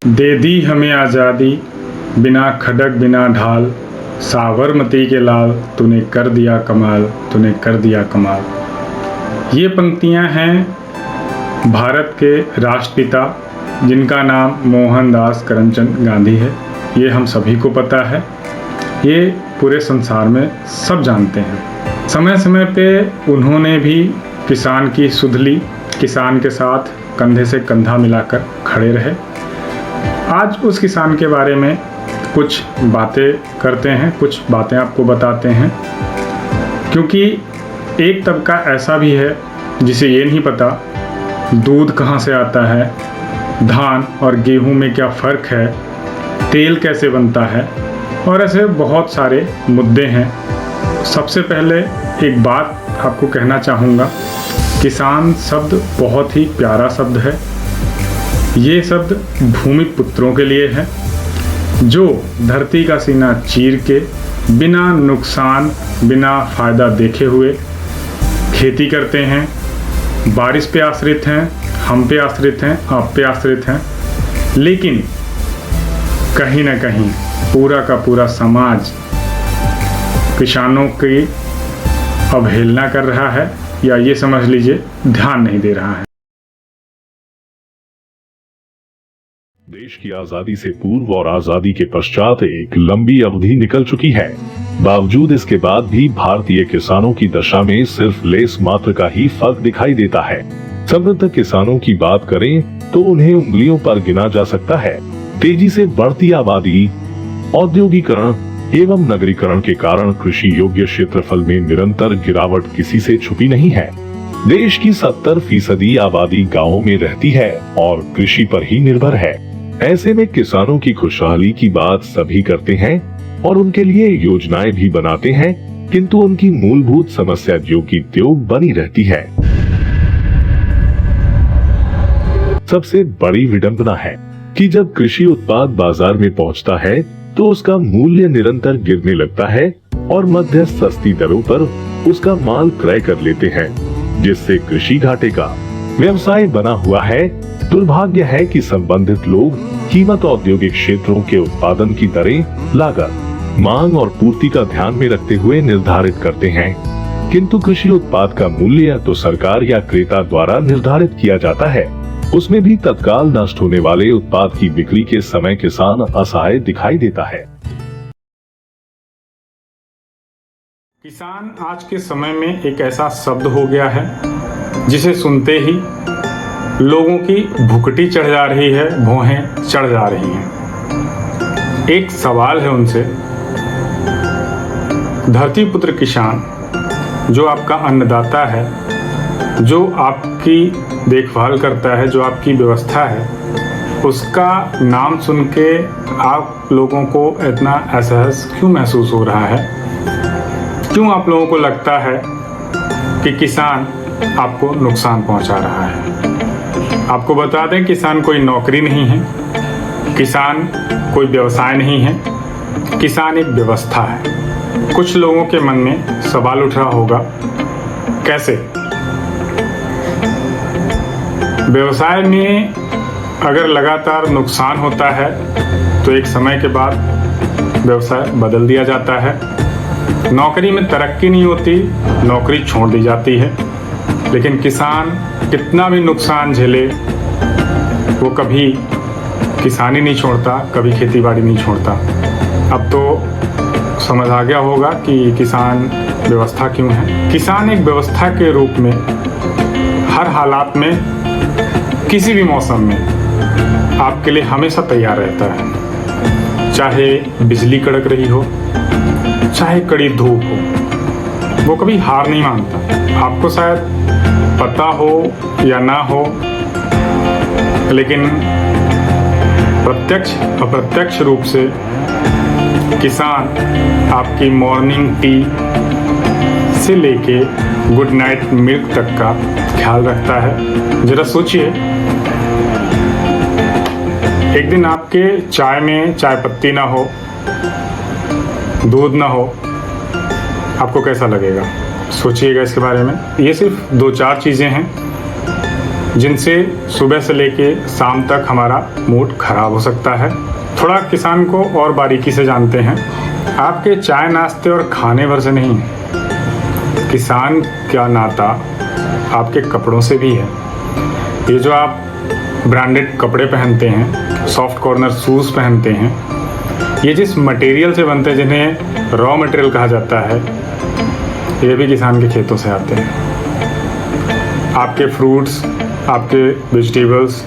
दे दी हमें आज़ादी, बिना खड़ग बिना ढाल, साबरमती के लाल, तूने कर दिया कमाल, तूने कर दिया कमाल। ये पंक्तियाँ हैं भारत के राष्ट्रपिता जिनका नाम मोहनदास करमचंद गांधी है। ये हम सभी को पता है, ये पूरे संसार में सब जानते हैं। समय समय पे उन्होंने भी किसान की सुध ली, किसान के साथ कंधे से कंधा मिलाकर खड़े रहे। आज उस किसान के बारे में कुछ बातें करते हैं, कुछ बातें आपको बताते हैं, क्योंकि एक तबका ऐसा भी है जिसे ये नहीं पता दूध कहाँ से आता है, धान और गेहूं में क्या फ़र्क है, तेल कैसे बनता है, और ऐसे बहुत सारे मुद्दे हैं। सबसे पहले एक बात आपको कहना चाहूँगा, किसान शब्द बहुत ही प्यारा शब्द है। ये शब्द भूमि पुत्रों के लिए है जो धरती का सीना चीर के बिना नुकसान, बिना फ़ायदा देखे हुए खेती करते हैं, बारिश पे आश्रित हैं, हम पे आश्रित हैं, आप पे आश्रित हैं, लेकिन कहीं ना कहीं पूरा का पूरा समाज किसानों की अवहेलना कर रहा है, या ये समझ लीजिए ध्यान नहीं दे रहा है। देश की आजादी से पूर्व और आजादी के पश्चात एक लंबी अवधि निकल चुकी है। बावजूद इसके बाद भी भारतीय किसानों की दशा में सिर्फ लेस मात्र का ही फर्क दिखाई देता है। समृद्ध किसानों की बात करें तो उन्हें उंगलियों पर गिना जा सकता है। तेजी से बढ़ती आबादी, औद्योगिकरण एवं नगरीकरण के कारण कृषि योग्य क्षेत्रफल में निरंतर गिरावट किसी से छुपी नहीं है। देश की 70% आबादी गाँवों में रहती है और कृषि पर ही निर्भर है। ऐसे में किसानों की खुशहाली की बात सभी करते हैं और उनके लिए योजनाएं भी बनाते हैं, किंतु उनकी मूलभूत समस्या जो की त्यों बनी रहती है। सबसे बड़ी विडंबना है कि जब कृषि उत्पाद बाजार में पहुंचता है तो उसका मूल्य निरंतर गिरने लगता है और मध्यस्थ सस्ती दरों पर उसका माल क्रय कर लेते हैं, जिससे कृषि घाटे का व्यवसाय बना हुआ है। दुर्भाग्य है कि संबंधित लोग कीमत औद्योगिक क्षेत्रों के उत्पादन की दरें, लागत, मांग और पूर्ति का ध्यान में रखते हुए निर्धारित करते हैं, किंतु कृषि उत्पाद का मूल्य तो सरकार या क्रेता द्वारा निर्धारित किया जाता है। उसमें भी तत्काल नष्ट होने वाले उत्पाद की बिक्री के समय किसान असहाय दिखाई देता है। किसान आज के समय में एक ऐसा शब्द हो गया है जिसे सुनते ही लोगों की भुकटी चढ़ जा रही है, भौहें चढ़ जा रही हैं। एक सवाल है उनसे, धरती पुत्र किसान जो आपका अन्नदाता है, जो आपकी देखभाल करता है, जो आपकी व्यवस्था है, उसका नाम सुन के आप लोगों को इतना असहज क्यों महसूस हो रहा है? क्यों आप लोगों को लगता है कि किसान आपको नुकसान पहुंचा रहा है? आपको बता दें, किसान कोई नौकरी नहीं है, किसान कोई व्यवसाय नहीं है, किसान एक व्यवस्था है। कुछ लोगों के मन में सवाल उठ रहा होगा, कैसे? व्यवसाय में अगर लगातार नुकसान होता है तो एक समय के बाद व्यवसाय बदल दिया जाता है। नौकरी में तरक्की नहीं होती, नौकरी छोड़ दी जाती है। लेकिन किसान कितना भी नुकसान झेले, वो कभी किसानी नहीं छोड़ता, कभी खेतीबाड़ी नहीं छोड़ता। अब तो समझ आ गया होगा कि किसान व्यवस्था क्यों है। किसान एक व्यवस्था के रूप में हर हालात में, किसी भी मौसम में आपके लिए हमेशा तैयार रहता है। चाहे बिजली कड़क रही हो, चाहे कड़ी धूप हो, वो कभी हार नहीं मानता। आपको शायद पता हो या ना हो, लेकिन प्रत्यक्ष अप्रत्यक्ष रूप से किसान आपकी मॉर्निंग टी से लेके गुड नाइट मिल्क तक का ख्याल रखता है। जरा सोचिए, एक दिन आपके चाय में चाय पत्ती ना हो, दूध ना हो, आपको कैसा लगेगा? सोचिएगा इसके बारे में। ये सिर्फ 2-4 चीज़ें हैं जिनसे सुबह से लेके शाम तक हमारा मूड खराब हो सकता है। थोड़ा किसान को और बारीकी से जानते हैं। आपके चाय नाश्ते और खाने भर से नहीं, किसान का नाता आपके कपड़ों से भी है। ये जो आप ब्रांडेड कपड़े पहनते हैं, सॉफ्ट कॉर्नर शूज़ पहनते हैं, ये जिस मटेरियल से बनते हैं, जिन्हें रॉ मटेरियल कहा जाता है, ये भी किसान के खेतों से आते हैं। आपके फ्रूट्स, आपके वेजिटेबल्स,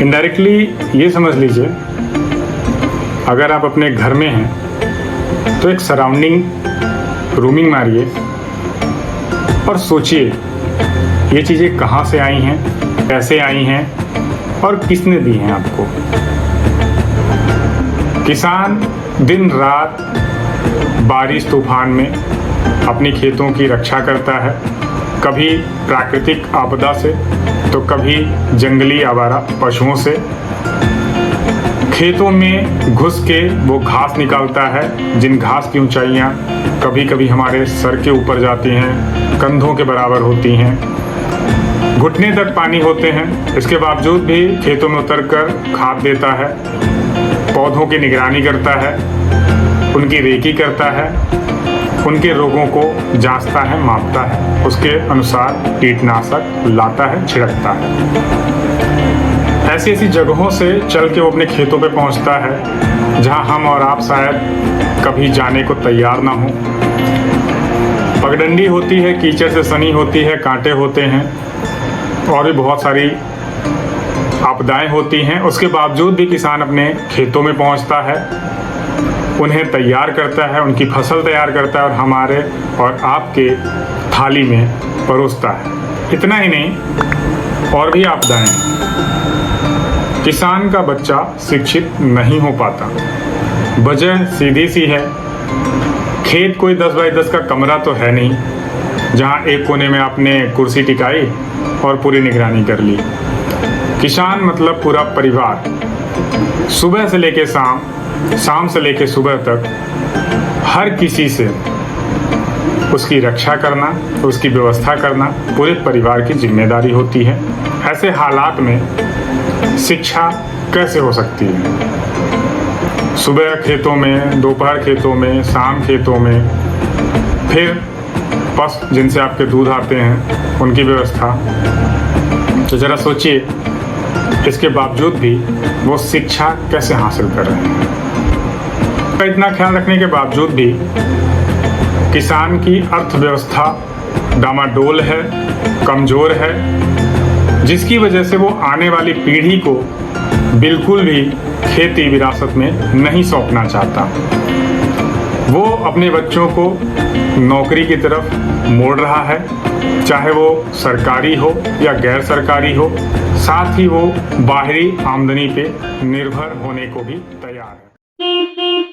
इनडायरेक्टली ये समझ लीजिए, अगर आप अपने घर में हैं तो एक सराउंडिंग रूमिंग मारिए और सोचिए ये चीज़ें कहाँ से आई हैं, कैसे आई हैं और किसने दी हैं आपको। किसान दिन रात बारिश तूफान में अपनी खेतों की रक्षा करता है, कभी प्राकृतिक आपदा से तो कभी जंगली आवारा पशुओं से। खेतों में घुस के वो घास निकालता है, जिन घास की ऊंचाइयां कभी कभी हमारे सर के ऊपर जाती हैं, कंधों के बराबर होती हैं, घुटने तक पानी होते हैं। इसके बावजूद भी खेतों में उतरकर खाद देता है, पौधों की निगरानी करता है, उनकी रेकी करता है, उनके रोगों को जांचता है, मापता है, उसके अनुसार कीटनाशक लाता है, छिड़कता है। ऐसी ऐसी जगहों से चल के वो अपने खेतों पे पहुंचता है जहां हम और आप शायद कभी जाने को तैयार ना हो। पगडंडी होती है, कीचड़ से सनी होती है, कांटे होते हैं और भी बहुत सारी आपदाएं होती हैं। उसके बावजूद भी किसान अपने खेतों में पहुंचता है, उन्हें तैयार करता है, उनकी फसल तैयार करता है और हमारे और आपके थाली में परोसता है। इतना ही नहीं, और भी आपदाएं हैं। किसान का बच्चा शिक्षित नहीं हो पाता। वजह सीधी सी है, खेत कोई 10 बाई 10 का कमरा तो है नहीं जहां एक कोने में आपने कुर्सी टिकाई और पूरी निगरानी कर ली। किसान मतलब पूरा परिवार, सुबह से लेके शाम, शाम से लेके सुबह तक हर किसी से उसकी रक्षा करना, उसकी व्यवस्था करना पूरे परिवार की जिम्मेदारी होती है। ऐसे हालात में शिक्षा कैसे हो सकती है? सुबह खेतों में, दोपहर खेतों में, शाम खेतों में, फिर पशु जिनसे आपके दूध आते हैं उनकी व्यवस्था। तो जरा सोचिए, इसके बावजूद भी वो शिक्षा कैसे हासिल कर रहे हैं। इतना ख्याल रखने के बावजूद भी किसान की अर्थव्यवस्था डामाडोल है, कमजोर है, जिसकी वजह से वो आने वाली पीढ़ी को बिल्कुल भी खेती विरासत में नहीं सौंपना चाहता। वो अपने बच्चों को नौकरी की तरफ मोड़ रहा है, चाहे वो सरकारी हो या गैर सरकारी हो। साथ ही वो बाहरी आमदनी पे निर्भर होने को भी तैयार है।